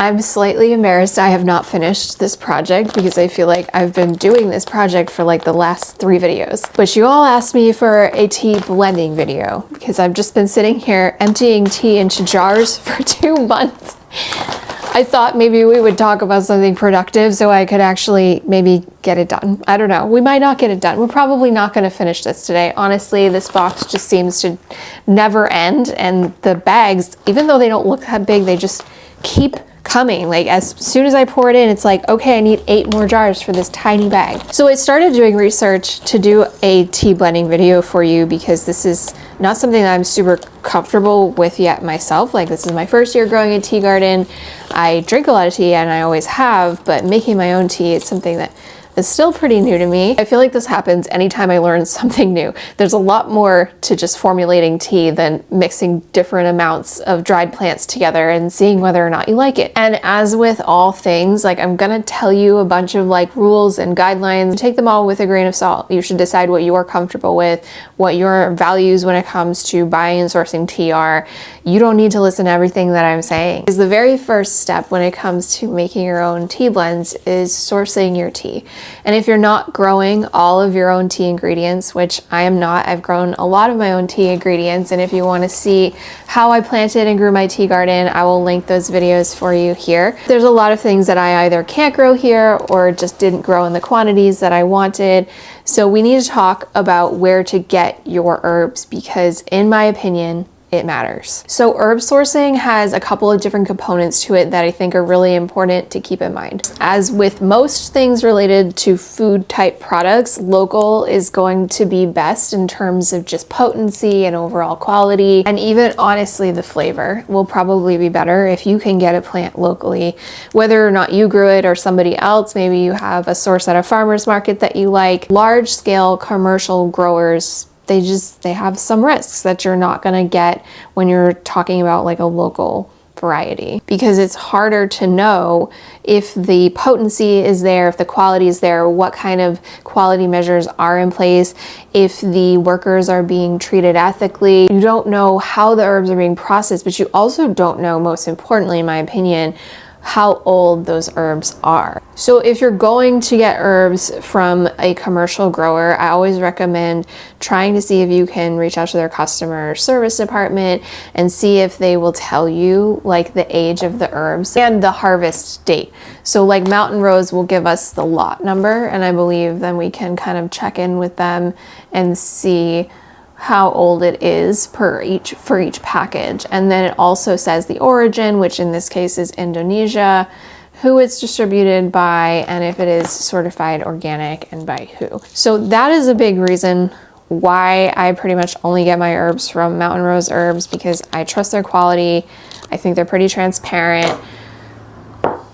I'm slightly embarrassed I have not finished this project because I feel like I've been doing this project for like the last 3 videos. But you all asked me for a tea blending video because I've just been sitting here emptying tea into jars for 2 months. I thought maybe we would talk about something productive so I could actually maybe get it done. I don't know. We might not get it done. We're probably not going to finish this today. Honestly, this box just seems to never end, and the bags, even though they don't look that big, they just keep coming. Like as soon as I pour it in, it's like, okay, I need 8 more jars for this tiny bag. So I started doing research to do a tea blending video for you because this is not something that I'm super comfortable with yet myself. Like this is my first year growing a tea garden. I drink a lot of tea and I always have, but making my own tea is something that is still pretty new to me. I feel like this happens anytime I learn something new. There's a lot more to just formulating tea than mixing different amounts of dried plants together and seeing whether or not you like it. And as with all things, like I'm gonna tell you a bunch of like rules and guidelines. Take them all with a grain of salt. You should decide what you are comfortable with, what your values when it comes to buying and sourcing tea are. You don't need to listen to everything that I'm saying. Because the very first step when it comes to making your own tea blends is sourcing your tea. And if you're not growing all of your own tea ingredients, which I am not, I've grown a lot of my own tea ingredients. And if you want to see how I planted and grew my tea garden, I will link those videos for you here. There's a lot of things that I either can't grow here or just didn't grow in the quantities that I wanted. So we need to talk about where to get your herbs because in my opinion, it matters. So herb sourcing has a couple of different components to it that I think are really important to keep in mind. As with most things related to food type products, local is going to be best in terms of just potency and overall quality. And even honestly, the flavor will probably be better if you can get a plant locally, whether or not you grew it or somebody else. Maybe you have a source at a farmer's market that you like. Large scale commercial growers, they have some risks that you're not going to get when you're talking about like a local variety because it's harder to know if the potency is there, if the quality is there, what kind of quality measures are in place, if the workers are being treated ethically. You don't know how the herbs are being processed, but you also don't know, most importantly, in my opinion, how old those herbs are. So if you're going to get herbs from a commercial grower, I always recommend trying to see if you can reach out to their customer service department and see if they will tell you like the age of the herbs and the harvest date. So like Mountain Rose will give us the lot number, and I believe then we can kind of check in with them and see how old it is for each package. And then it also says the origin, which in this case is Indonesia, who it's distributed by, and if it is certified organic and by who. So that is a big reason why I pretty much only get my herbs from Mountain Rose Herbs, because I trust their quality. I think they're pretty transparent.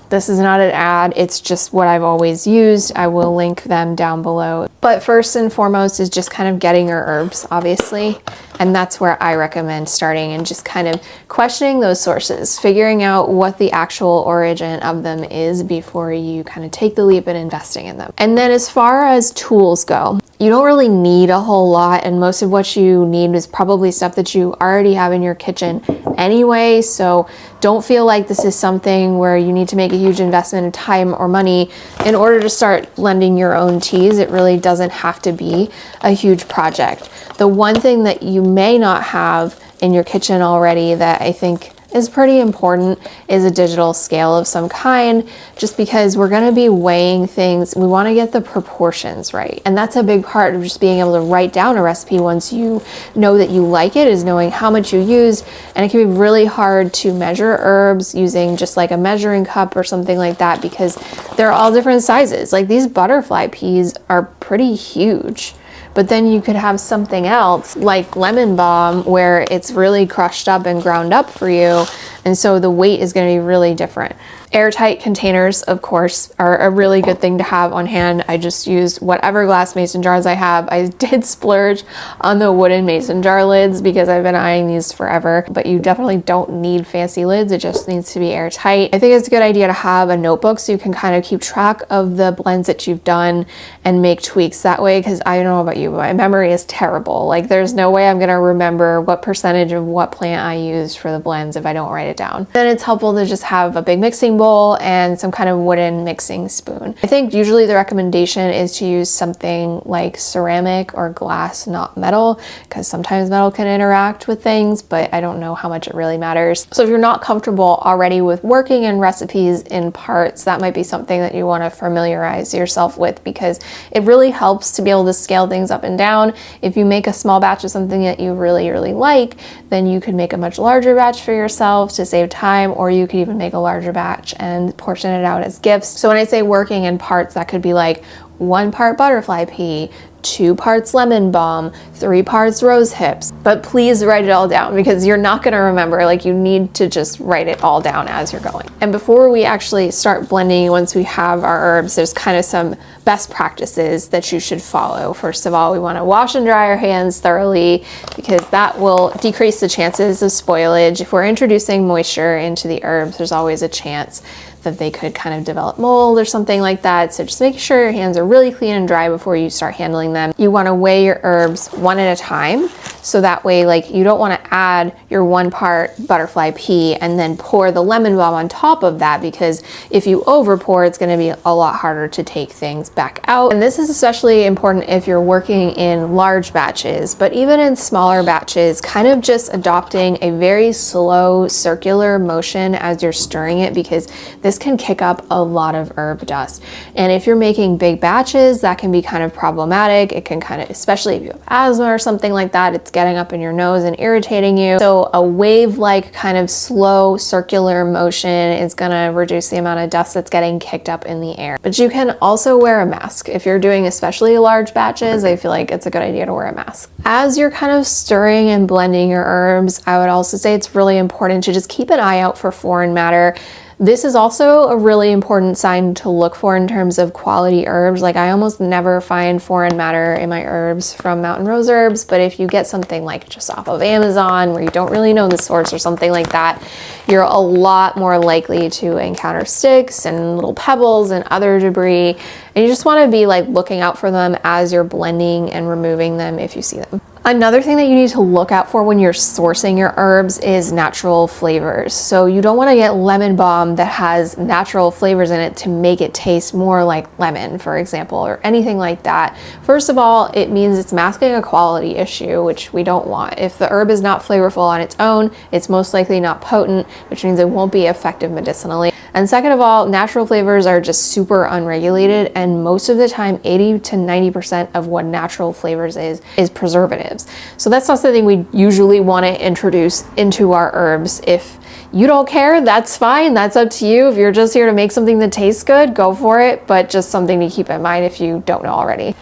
This is not an ad, it's just what I've always used. I will link them down below. But first and foremost is just kind of getting your herbs, obviously. And that's where I recommend starting and just kind of questioning those sources, figuring out what the actual origin of them is before you kind of take the leap in investing in them. And then as far as tools go, you don't really need a whole lot, and most of what you need is probably stuff that you already have in your kitchen anyway. So don't feel like this is something where you need to make a huge investment of time or money in order to start blending your own teas. It really doesn't have to be a huge project. The one thing that you may not have in your kitchen already that I think is pretty important is a digital scale of some kind, just because we're going to be weighing things. We want to get the proportions right. And that's a big part of just being able to write down a recipe once you know that you like it, is knowing how much you used. And it can be really hard to measure herbs using just like a measuring cup or something like that, because they're all different sizes. Like these butterfly peas are pretty huge. But then you could have something else like lemon balm where it's really crushed up and ground up for you. And so the weight is going to be really different. Airtight containers, of course, are a really good thing to have on hand. I just used whatever glass mason jars I have. I did splurge on the wooden mason jar lids because I've been eyeing these forever, but you definitely don't need fancy lids. It just needs to be airtight. I think it's a good idea to have a notebook so you can kind of keep track of the blends that you've done and make tweaks that way, because I don't know about you, but my memory is terrible. Like there's no way I'm going to remember what percentage of what plant I used for the blends if I don't write it it down. Then it's helpful to just have a big mixing bowl and some kind of wooden mixing spoon. I think usually the recommendation is to use something like ceramic or glass, not metal, because sometimes metal can interact with things, but I don't know how much it really matters. So if you're not comfortable already with working in recipes in parts, that might be something that you want to familiarize yourself with, because it really helps to be able to scale things up and down. If you make a small batch of something that you really like, then you could make a much larger batch for yourself to save time, or you could even make a larger batch and portion it out as gifts. So when I say working in parts, that could be like 1 part butterfly pea, 2 parts lemon balm, 3 parts rose hips. But please write it all down, because you're not gonna remember. Like, you need to just write it all down as you're going. And before we actually start blending, once we have our herbs, there's kind of some best practices that you should follow. First of all, we wanna wash and dry our hands thoroughly, because that will decrease the chances of spoilage. If we're introducing moisture into the herbs, there's always a chance that they could kind of develop mold or something like that. So just make sure your hands are really clean and dry before you start handling them. You want to weigh your herbs one at a time. So that way, like, you don't want to add your 1 part butterfly pea and then pour the lemon balm on top of that, because if you over pour, it's going to be a lot harder to take things back out. And this is especially important if you're working in large batches, but even in smaller batches, kind of just adopting a very slow circular motion as you're stirring it, because this can kick up a lot of herb dust. And if you're making big batches, that can be kind of problematic. It can kind of, especially if you have asthma or something like that, it's getting up in your nose and irritating you. So a wave-like kind of slow circular motion is gonna reduce the amount of dust that's getting kicked up in the air. But you can also wear a mask. If you're doing especially large batches, I feel like it's a good idea to wear a mask. As you're kind of stirring and blending your herbs, I would also say it's really important to just keep an eye out for foreign matter. This is also a really important sign to look for in terms of quality herbs. Like, I almost never find foreign matter in my herbs from Mountain Rose Herbs, but if you get something like just off of Amazon where you don't really know the source or something like that, you're a lot more likely to encounter sticks and little pebbles and other debris. And you just want to be like looking out for them as you're blending and removing them if you see them. Another thing that you need to look out for when you're sourcing your herbs is natural flavors. So you don't want to get lemon balm that has natural flavors in it to make it taste more like lemon, for example, or anything like that. First of all, it means it's masking a quality issue, which we don't want. If the herb is not flavorful on its own, it's most likely not potent, which means it won't be effective medicinally. And second of all, natural flavors are just super unregulated, and most of the time, 80 to 90% of what natural flavors is preservatives. So that's not something we usually want to introduce into our herbs. If you don't care, that's fine. That's up to you. If you're just here to make something that tastes good, go for it, but just something to keep in mind if you don't know already.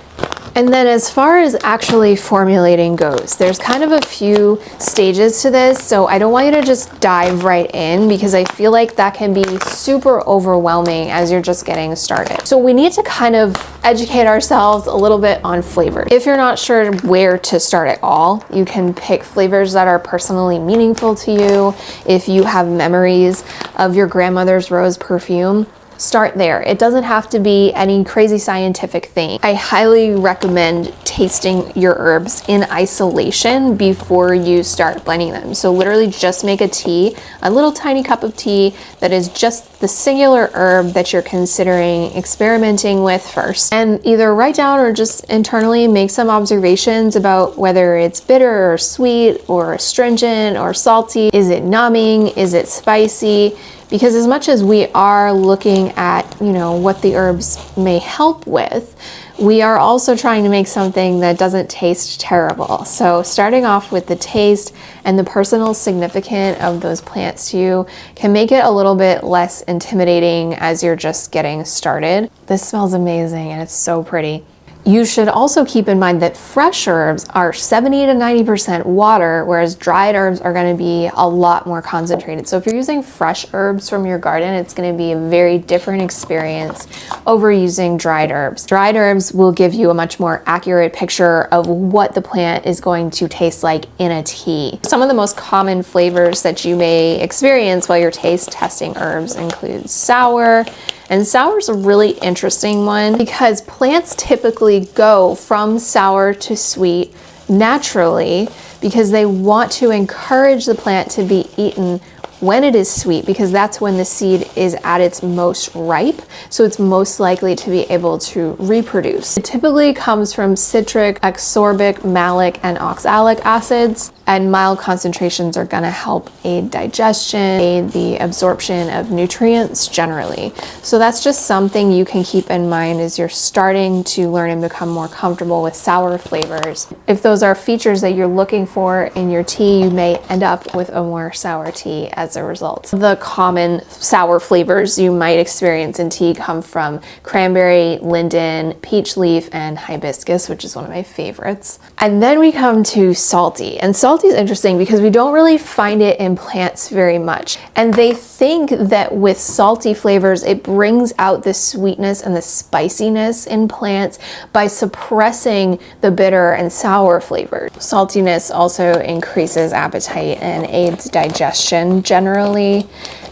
And then as far as actually formulating goes, there's kind of a few stages to this, so I don't want you to just dive right in, because I feel like that can be super overwhelming as you're just getting started. So we need to kind of educate ourselves a little bit on flavor. If you're not sure where to start at all, you can pick flavors that are personally meaningful to you. If you have memories of your grandmother's rose perfume, start there. It doesn't have to be any crazy scientific thing. I highly recommend tasting your herbs in isolation before you start blending them. So literally just make a tea, a little tiny cup of tea that is just the singular herb that you're considering experimenting with first. And either write down or just internally make some observations about whether it's bitter or sweet or astringent or salty. Is it numbing? Is it spicy? Because as much as we are looking at, what the herbs may help with, we are also trying to make something that doesn't taste terrible. So starting off with the taste and the personal significance of those plants to you can make it a little bit less intimidating as you're just getting started. This smells amazing and it's so pretty. You should also keep in mind that fresh herbs are 70 to 90% water, whereas dried herbs are going to be a lot more concentrated. So if you're using fresh herbs from your garden, it's going to be a very different experience over using dried herbs. Dried herbs will give you a much more accurate picture of what the plant is going to taste like in a tea. Some of the most common flavors that you may experience while you're taste testing herbs include sour. And sour is a really interesting one because plants typically go from sour to sweet naturally because they want to encourage the plant to be eaten when it is sweet, because that's when the seed is at its most ripe, so it's most likely to be able to reproduce. It typically comes from citric, ascorbic, malic, and oxalic acids, and mild concentrations are gonna help aid digestion, aid the absorption of nutrients generally. So that's just something you can keep in mind as you're starting to learn and become more comfortable with sour flavors. If those are features that you're looking for in your tea, you may end up with a more sour tea as a result. The common sour flavors you might experience in tea come from cranberry, linden, peach leaf, and hibiscus, which is one of my favorites. And then we come to salty. And salty is interesting because we don't really find it in plants very much. And they think that with salty flavors, it brings out the sweetness and the spiciness in plants by suppressing the bitter and sour flavors. Saltiness also increases appetite and aids digestion generally.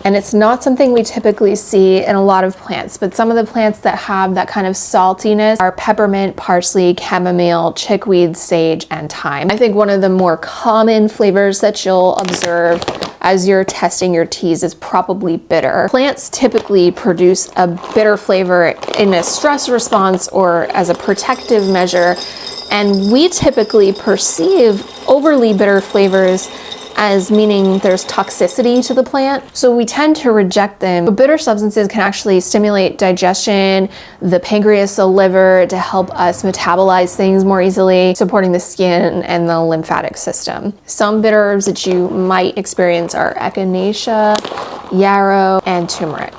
And it's not something we typically see in a lot of plants, but some of the plants that have that kind of saltiness are peppermint, parsley, chamomile, chickweed, sage, and thyme. I think one of the more common flavors that you'll observe as you're testing your teas is probably bitter. Plants typically produce a bitter flavor in a stress response or as a protective measure, and we typically perceive overly bitter flavors as meaning there's toxicity to the plant, so we tend to reject them. But bitter substances can actually stimulate digestion, the pancreas, the liver, to help us metabolize things more easily, supporting the skin and the lymphatic system. Some bitter herbs that you might experience are echinacea, yarrow, and turmeric.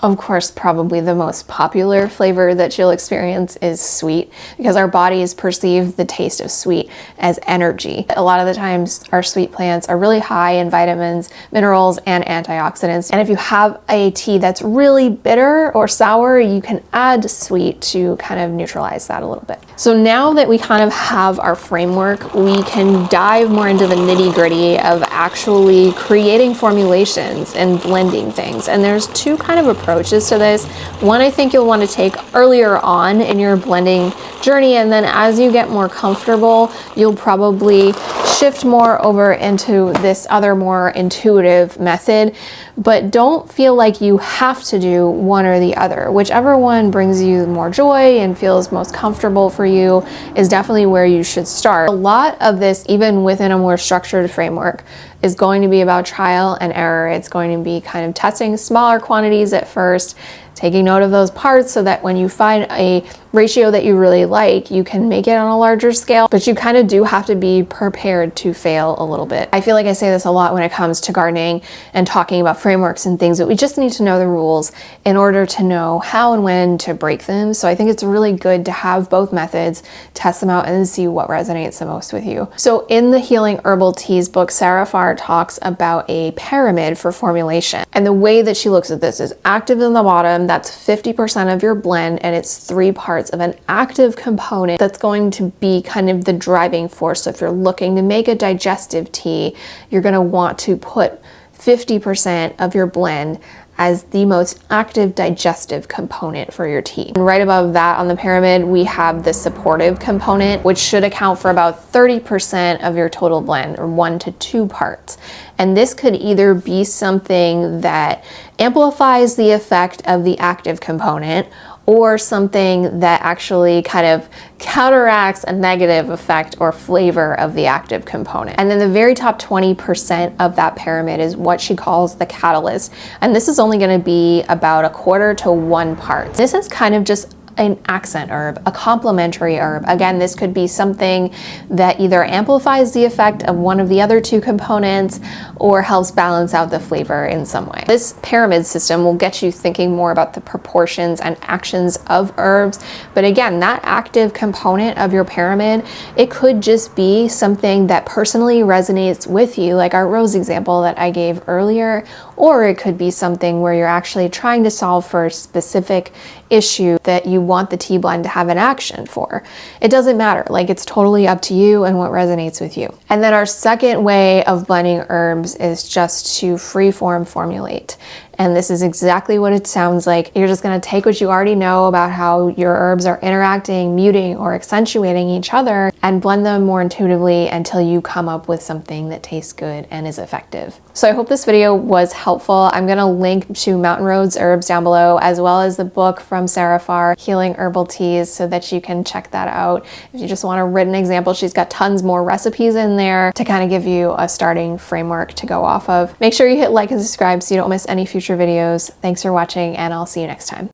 Of course, probably the most popular flavor that you'll experience is sweet, because our bodies perceive the taste of sweet as energy. A lot of the times our sweet plants are really high in vitamins, minerals, and antioxidants. And if you have a tea that's really bitter or sour, you can add sweet to kind of neutralize that a little bit. So now that we kind of have our framework, we can dive more into the nitty-gritty of actually creating formulations and blending things. And there's two kind of approaches to this. One I think you'll want to take earlier on in your blending journey, and then as you get more comfortable, you'll probably shift more over into this other more intuitive method. But don't feel like you have to do one or the other. Whichever one brings you more joy and feels most comfortable for you is definitely where you should start. A lot of this, even within a more structured framework, is going to be about trial and error. It's going to be kind of testing smaller quantities at first, taking note of those parts so that when you find a ratio that you really like, you can make it on a larger scale, but you kind of do have to be prepared to fail a little bit. I feel like I say this a lot when it comes to gardening and talking about frameworks and things, but we just need to know the rules in order to know how and when to break them. So I think it's really good to have both methods, test them out, and then see what resonates the most with you. So in the Healing Herbal Teas book, Sarah Farr talks about a pyramid for formulation. And the way that she looks at this is active in the bottom, that's 50% of your blend, and it's 3 parts of an active component that's going to be kind of the driving force. So if you're looking to make a digestive tea, you're going to want to put 50% of your blend as the most active digestive component for your tea. And right above that on the pyramid, we have the supportive component, which should account for about 30% of your total blend, or 1 to 2 parts. And this could either be something that amplifies the effect of the active component, or something that actually kind of counteracts a negative effect or flavor of the active component. And then the very top 20% of that pyramid is what she calls the catalyst. And this is only going to be about 1/4 to 1 part. This is kind of just an accent herb, a complementary herb. Again, this could be something that either amplifies the effect of one of the other 2 components or helps balance out the flavor in some way. This pyramid system will get you thinking more about the proportions and actions of herbs. But again, that active component of your pyramid, it could just be something that personally resonates with you, like our rose example that I gave earlier, or it could be something where you're actually trying to solve for a specific issue that you want the tea blend to have an action for. It doesn't matter, like it's totally up to you and what resonates with you. And then our second way of blending herbs is just to freeform formulate. And this is exactly what it sounds like. You're just gonna take what you already know about how your herbs are interacting, muting, or accentuating each other and blend them more intuitively until you come up with something that tastes good and is effective. So I hope this video was helpful. I'm gonna link to Mountain Roads Herbs down below, as well as the book from Sarah Farr, Healing Herbal Teas, so that you can check that out. If you just want a written example, she's got tons more recipes in there to kind of give you a starting framework to go off of. Make sure you hit like and subscribe so you don't miss any future videos. Thanks for watching, and I'll see you next time.